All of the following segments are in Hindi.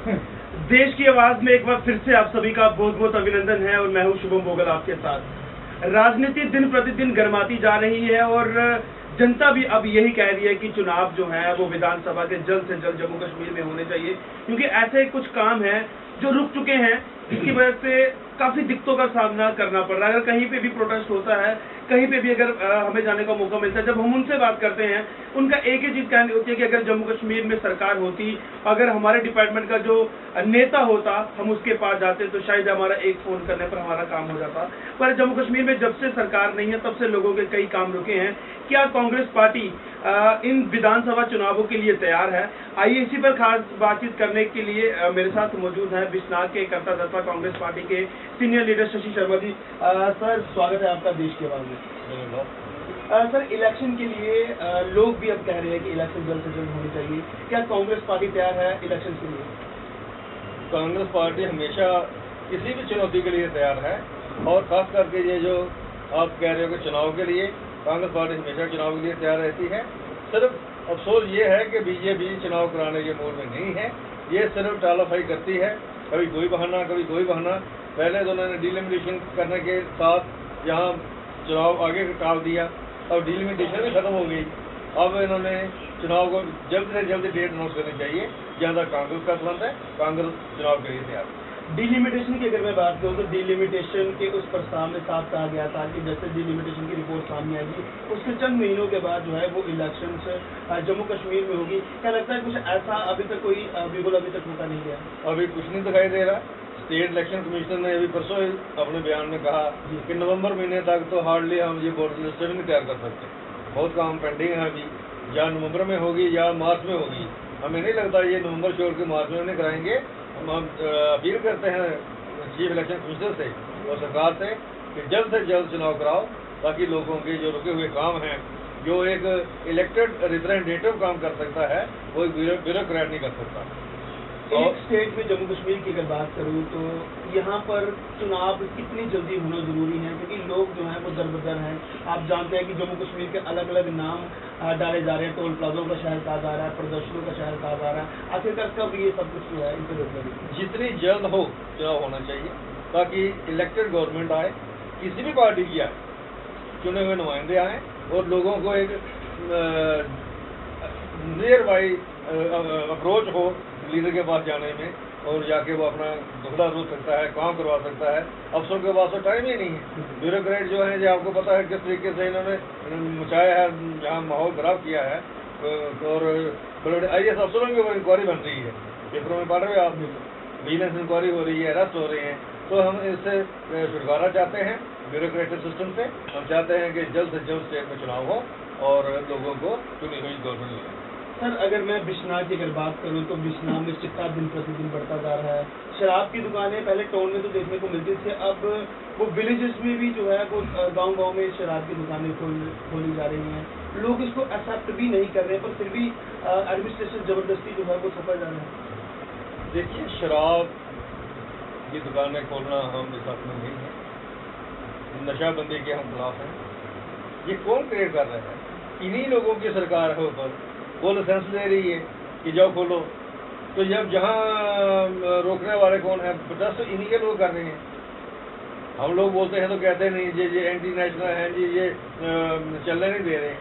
देश की आवाज में एक बार फिर से आप सभी का बहुत बहुत अभिनंदन है और मैं हूं शुभम भोगल आपके साथ। राजनीति दिन प्रतिदिन गर्माती जा रही है और जनता भी अब यही कह रही है कि चुनाव जो है वो विधानसभा के जल्द से जल्द जम्मू कश्मीर में होने चाहिए, क्योंकि ऐसे कुछ काम हैं जो रुक चुके हैं, जिसकी वजह से काफी दिक्कतों का सामना करना पड़ रहा है। अगर कहीं पे भी प्रोटेस्ट होता है, कहीं पे भी अगर हमें जाने का मौका मिलता है, जब हम उनसे बात करते हैं, उनका एक ही चीज कहनी होती है कि अगर जम्मू कश्मीर में सरकार होती, अगर हमारे डिपार्टमेंट का जो नेता होता, हम उसके पास जाते तो शायद हमारा एक फोन करने पर हमारा काम हो जाता। पर जम्मू कश्मीर में जब से सरकार नहीं है, तब से लोगों के कई काम रुके हैं। क्या कांग्रेस पार्टी इन विधानसभा चुनावों के लिए तैयार है? आइए इसी पर खास बातचीत करने के लिए मेरे साथ मौजूद है बिश्नाह के कर्ता धर्ता कांग्रेस पार्टी के senior leader Shashi Sharma ji. Sir, स्वागत है आपका देश के आवाज में। सर, इलेक्शन के लिए लोग भी अब कह रहे हैं कि इलेक्शन जल्द से जल्द होनी चाहिए। क्या कांग्रेस पार्टी तैयार है इलेक्शन के लिए? कांग्रेस पार्टी हमेशा किसी भी चुनौती के लिए तैयार है, और खास करके ये जो आप कह रहे हो कि चुनाव के लिए कांग्रेस पार्टी हमेशा चुनाव के लिए तैयार रहती है। सिर्फ अफसोस ये है कि बीजेपी चुनाव कराने के मूड में नहीं है। ये सिर्फ टालाफाई करती है, कभी कोई बहाना कभी कोई बहाना। पहले तो उन्होंने डिलिमिटेशन करने के साथ यहाँ चुनाव आगे टाल दिया, अब डिलिमिटेशन भी खत्म हो गई। अब इन्होंने चुनाव को जल्द से जल्द डेट अनाउंस करनी चाहिए। जहाँ तक कांग्रेस का संबंध है, कांग्रेस चुनाव के लिए तैयार है। डिलिमिटेशन की अगर मैं बात करूँ तो डिलिमिटेशन के उस प्रस्ताव में साफ कहा गया था कि जैसे डिलिमिटेशन की रिपोर्ट सामने आएगी, उसके चंद महीनों के बाद जो है वो इलेक्शन जम्मू कश्मीर में होगी। क्या लगता है कुछ ऐसा अभी तक कोई बिल्कुल अभी तक होता नहीं गया? अभी कुछ नहीं दिखाई दे रहा। स्टेट इलेक्शन कमीशन ने अभी परसों अपने बयान में कहा कि नवंबर महीने तक तो हार्डली हम ये वोटर लिस्ट भी नहीं तैयार कर सकते। बहुत काम पेंडिंग है अभी, या नवंबर में होगी या मार्च में होगी। हमें नहीं लगता ये नवंबर छोड़ के मार्च में नहीं कराएंगे। हम अपील करते हैं चीफ इलेक्शन कमिश्नर से और सरकार से कि जल्द से जल्द चुनाव कराओ, ताकि लोगों के जो रुके हुए काम हैं, जो एक इलेक्टेड रिप्रेजेंटेटिव काम कर सकता है, वो एक ब्यूरोक्रेट नहीं कर सकता। एक स्टेट में जम्मू कश्मीर की अगर बात करूँ तो यहाँ पर चुनाव कितनी जल्दी होना जरूरी है, क्योंकि लोग जो हैं वो दर-बदर हैं। आप जानते हैं कि जम्मू कश्मीर के अलग अलग नाम डाले जा रहे हैं। टोल प्लाजों का शहर कहा जा रहा है, प्रदर्शनों का शहर कहा जा रहा है। आखिरकार कब ये सब कुछ जो है इनको रोक लगेगी? जितनी जल्द हो चुनाव होना चाहिए, ताकि इलेक्टेड गवर्नमेंट आए, किसी भी पार्टी की आए, चुने हुए नुमाइंदे आए और लोगों को एक नियर बाई अप्रोच हो लीडर के पास जाने में, और जाके वो अपना दुखड़ा रो सकता है, काम करवा सकता है। अफसरों के पास तो टाइम ही नहीं है। ब्यूरोक्रेट जो है, जो आपको पता है किस तरीके से इन्होंने मचाया है, जहाँ माहौल खराब किया है, और बड़े IAS अफसरों के ऊपर इंक्वायरी बन रही है। पेपरों में पढ़ रहे हो आप, विजिलेंस इंक्वायरी हो रही है, अरेस्ट हो रहे हैं। तो हम इससे छुटकारा चाहते हैं ब्यूरोक्रेटिक सिस्टम से। हम चाहते हैं कि जल्द से जल्द स्टेट में चुनाव हो और लोगों को चुनी हुई गवर्नमेंट मिले। सर, अगर मैं बिश्नाह की अगर बात करूं तो बिश्नाह में चिट्टा दिन प्रतिदिन बढ़ता जा रहा है। शराब की दुकानें पहले टाउन में तो देखने को मिलती थी, अब वो विलेजेस में भी जो है वो गांव-गांव में शराब की दुकानें खोली जा रही हैं। लोग इसको एक्सेप्ट भी नहीं कर रहे, पर फिर भी एडमिनिस्ट्रेशन जबरदस्ती जो है वो सफल जा रहा है। देखिए, शराब की दुकानें खोलना हम इस हक में नहीं है। नशाबंदी के हम खिलाफ हैं। ये कौन क्रिएट कर रहा है? इन्हीं लोगों की सरकार है ऊपर, वो लाइसेंस दे रही है कि जाओ खोलो। तो जब जहाँ रोकने वाले कौन है? प्रोटेस्ट इन्हीं के लोग कर रहे हैं। हम लोग बोलते हैं तो कहते नहीं ये एंटी नेशनल हैं जी, ये चलने नहीं दे रहे।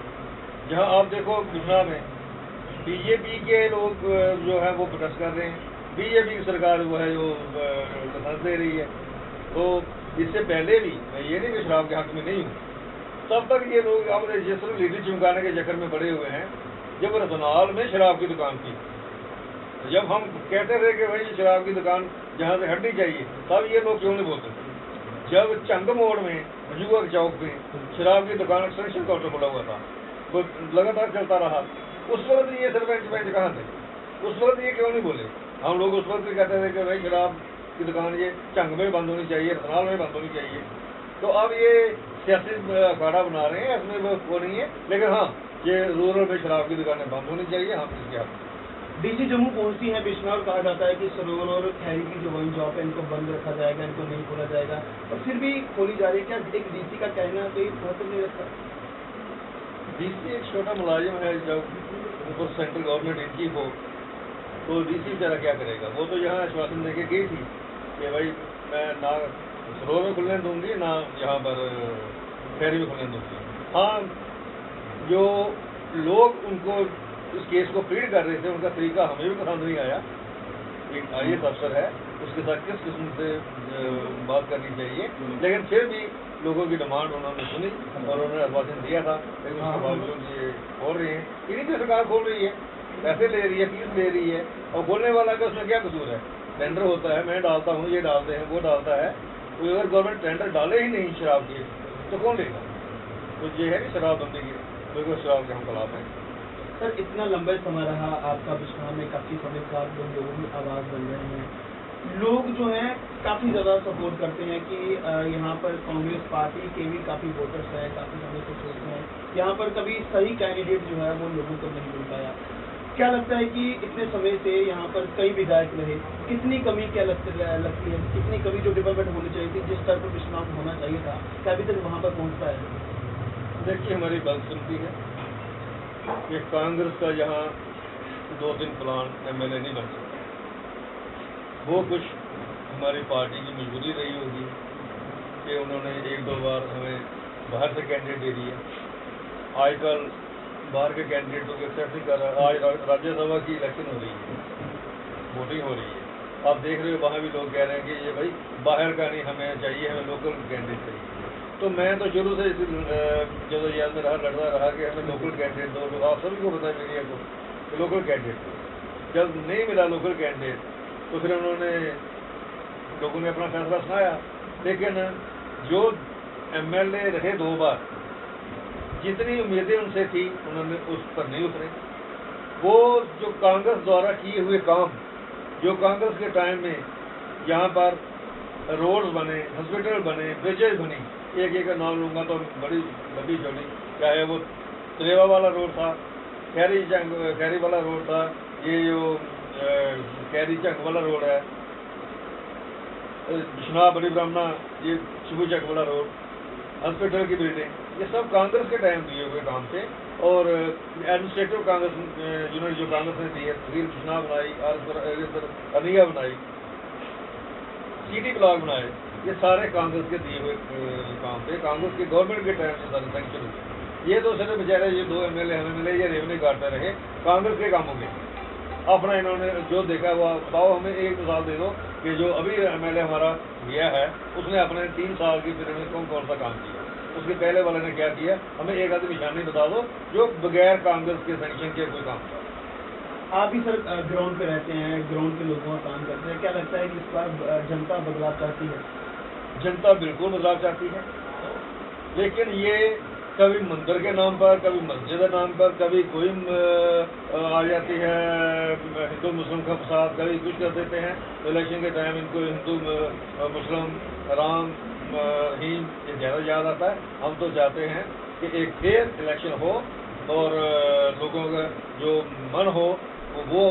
जहाँ आप देखो बिश्नाह में बीजेपी के लोग जो है वो प्रोटेस्ट कर रहे हैं, बीजेपी की सरकार वो है जो लाइसेंस दे रही है। तो इससे पहले भी मैं ये नहीं कि शराब के हक में नहीं हूँ, तब तक ये लोग अब रजिस्टर लीडर चमकाने के चक्कर में पड़े हुए हैं। जब रतनाल में शराब की दुकान थी, जब हम कहते थे कि भाई शराब की दुकान जहाँ से हटनी चाहिए, तब ये लोग क्यों नहीं बोलते थे? जब चंग मोड़ में मजूआ चौक पे शराब की दुकान एक्सटेंशन काउंटर खुला हुआ था, वो लगातार चलता रहा। उस वक्त ये सरपंच कहाँ थे? उस वक्त ये क्यों नहीं बोले? हम लोग उस वक्त कहते थे कि भाई शराब की दुकान ये चंग में बंद होनी चाहिए, रतनाल में बंद होनी चाहिए। तो अब ये सियासी अखाड़ा बना रहे हैं, इसमें वो नहीं है। लेकिन हाँ, ये रूरल में शराब की दुकानें बंद होनी चाहिए, हम इसके हक। डीसी जम्मू पहुंचती है बिश्नाह और कहा जाता है कि सरोवर और खैरी की जो वन जॉब है इनको बंद रखा जाएगा, इनको नहीं खोला जाएगा, और फिर भी खोली जा रही है। क्या एक डीसी का कहना कोई महत्व नहीं रखता? डीसी एक छोटा मुलाजिम है, जब ऊपर सेंट्रल गवर्नमेंट इनकी हो तो डीसी बेचारा क्या करेगा? वो तो यहाँ आश्वासन देके गई थी कि भाई मैं ना सरोवर में खुलने दूंगी, ना यहाँ पर फेरी में खुलने दूंगी। हाँ, जो लोग उनको इस केस को फीड कर रहे थे, उनका तरीका हमें भी पसंद नहीं आया। एक IAS अफसर है, उसके साथ किस किस्म से बात करनी चाहिए, लेकिन फिर भी लोगों की डिमांड उन्होंने सुनी और उन्होंने आश्वासन दिया था, लेकिन उसके बावजूद ये खोल रही है। इन्हीं की सरकार खोल रही है, पैसे ले रही है, फीस ले रही है, और खोलने वाला का उसमें क्या कसूर है? टेंडर होता है, मैं डालता हूँ, ये डालते हैं, वो डालता है। तो अगर गवर्नमेंट टेंडर डाले ही नहीं शराब के, तो कौन लेगा? तो ये है कि शराबबंदी की बिल्कुल शराब के हम खिलाफ हैं। सर, इतना लंबा समय रहा आपका बिश्नौर में, काफ़ी समय के बाद लोगों की आवाज़ बन रहे हैं, लोग जो हैं काफ़ी ज़्यादा सपोर्ट करते हैं कि यहाँ पर कांग्रेस पार्टी के भी काफ़ी वोटर्स हैं, काफ़ी समय से सोचते हैं, यहाँ पर कभी सही कैंडिडेट जो है वो लोगों को नहीं मिल पाया। क्या लगता है कि इतने समय से यहाँ पर कई विधायक रहे, कितनी कमी क्या लगती है, कितनी कमी जो डेवलपमेंट होनी चाहिए थी, जिस स्तर पर बिश्नौर होना चाहिए था, क्या अभी तक वहाँ पर पहुँच पाया? देखिए, हमारी बात सुनती है कि कांग्रेस का यहाँ 2-3 प्लान MLA नहीं बन सकता। वो कुछ हमारी पार्टी की मजबूरी रही होगी कि उन्होंने 1-2 बार हमें बाहर से कैंडिडेट दे दिए। आजकल बाहर के कैंडिडेटों को एक्सेप्ट नहीं कर रहा। आज राज्यसभा की इलेक्शन हो रही है, वोटिंग हो रही है। आप देख रहे हो वहाँ भी लोग कह रहे हैं कि ये भाई बाहर का नहीं हमें चाहिए, हमें लोकल कैंडिडेट चाहिए। तो मैं तो शुरू से जदोजहद में लड़ता रहा कि हमें लोकल कैंडिडेट दो। आप सभी को पता है मीडिया को कि लोकल कैंडिडेट जब नहीं मिला लोकल कैंडिडेट, तो फिर उन्होंने लोगों ने अपना फैसला सुनाया। लेकिन जो MLA रहे 2 बार, जितनी उम्मीदें उनसे थी उन्होंने उस पर नहीं उतरे। वो जो कांग्रेस द्वारा किए हुए काम, जो कांग्रेस के टाइम में यहाँ पर रोड्स बने, हॉस्पिटल बने, ब्रिजेज बनी, एक का नाम लूँगा तो बड़ी लंबी चौड़ी, चाहे वो त्रेवा वाला रोड था, खैरी वाला रोड था, ये जो कैरी चक वाला रोड है, बिश्नौर बड़ी ब्राह्मणा, ये शिबू चक वाला रोड, हॉस्पिटल की बिल्डिंग, ये सब कांग्रेस के टाइम दिए हुए काम थे। और एडमिनिस्ट्रेटिव कांग्रेस जिन्होंने जो कांग्रेस ने दी है, बिश्नौर बनाई, अनिया बनाई, सिटी ब्लॉक बनाए, ये सारे कांग्रेस के दिए हुए काम थे। कांग्रेस की गवर्नमेंट के टाइम से सारे सैंक्शन हुए। ये तो सिर्फ बेचारे ये 2 MLA हमें मिले, ये रेवन्यू काटते रहे कांग्रेस के कामों में। अपना इन्होंने जो देखा वो बताओ। हमें एक मिसाल दे दो कि जो अभी MLA हमारा गया है, उसने अपने 3 साल की पीरियड में कौन सा काम किया, उसके पहले वाले ने क्या किया? हमें एक आधी निशानी बता दो जो बगैर कांग्रेस के सैंक्शन के कोई काम। आप ही सर ग्राउंड पे रहते हैं, ग्राउंड के लोगों का काम करते हैं, क्या लगता है कि इस बार जनता बदलाव चाहती है? जनता बिल्कुल बदलाव चाहती है, लेकिन ये कभी मंदिर के नाम पर, कभी मस्जिद के नाम पर, कभी कोई आ जाती है हिंदू मुस्लिम का फसाद, कभी कुछ कर देते हैं। इलेक्शन के टाइम इनको हिंदू मुस्लिम राम रहीम ये ज़्यादा याद आता है। हम तो चाहते हैं कि एक फेयर इलेक्शन हो और लोगों का जो मन हो वो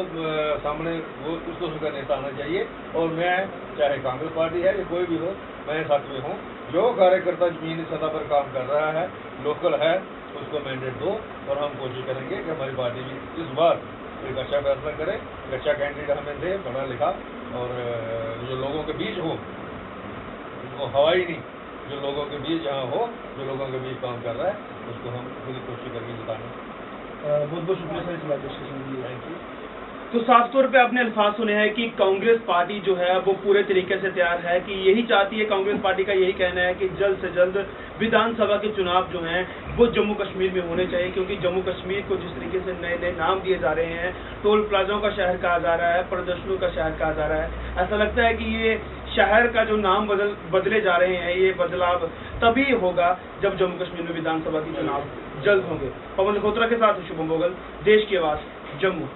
सामने वो उस किस्म का नेता आना चाहिए। और मैं चाहे कांग्रेस पार्टी है या कोई भी हो, मैं साथ में हूँ। जो कार्यकर्ता जमीनी सतह पर काम कर रहा है, लोकल है, उसको मैंडेट दो और हम कोशिश करेंगे कि हमारी पार्टी भी इस बार एक अच्छा फैसला करे, एक अच्छा कैंडिडेट हमें दे, पढ़ा लिखा और जो लोगों के बीच हो, वो हवाई नहीं, जो लोगों के बीच जहाँ हो, जो लोगों के बीच काम कर रहा है, उसको हम पूरी कोशिश करके जिताना। बहुत बहुत शुक्रिया सर इस बात डिस्कशन के लिए। Thank you. तो साफ तौर पे आपने अल्फाज सुने हैं कि कांग्रेस पार्टी जो है वो पूरे तरीके से तैयार है, कि यही चाहती है, कांग्रेस पार्टी का यही कहना है कि जल्द से जल्द विधानसभा के चुनाव जो हैं वो जम्मू कश्मीर में होने चाहिए। क्योंकि जम्मू कश्मीर को जिस तरीके से नए नए नाम दिए जा रहे हैं, टोल प्लाजों का शहर कहा जा रहा है, प्रदर्शनों का शहर कहा जा रहा है, ऐसा लगता है कि ये शहर का जो नाम बदले जा रहे हैं, ये बदलाव तभी होगा जब जम्मू कश्मीर में विधानसभा के चुनाव जल्द होंगे। पवन लखोत्रा के साथ शुभम भोगल, देश की आवाज़, जम्मू।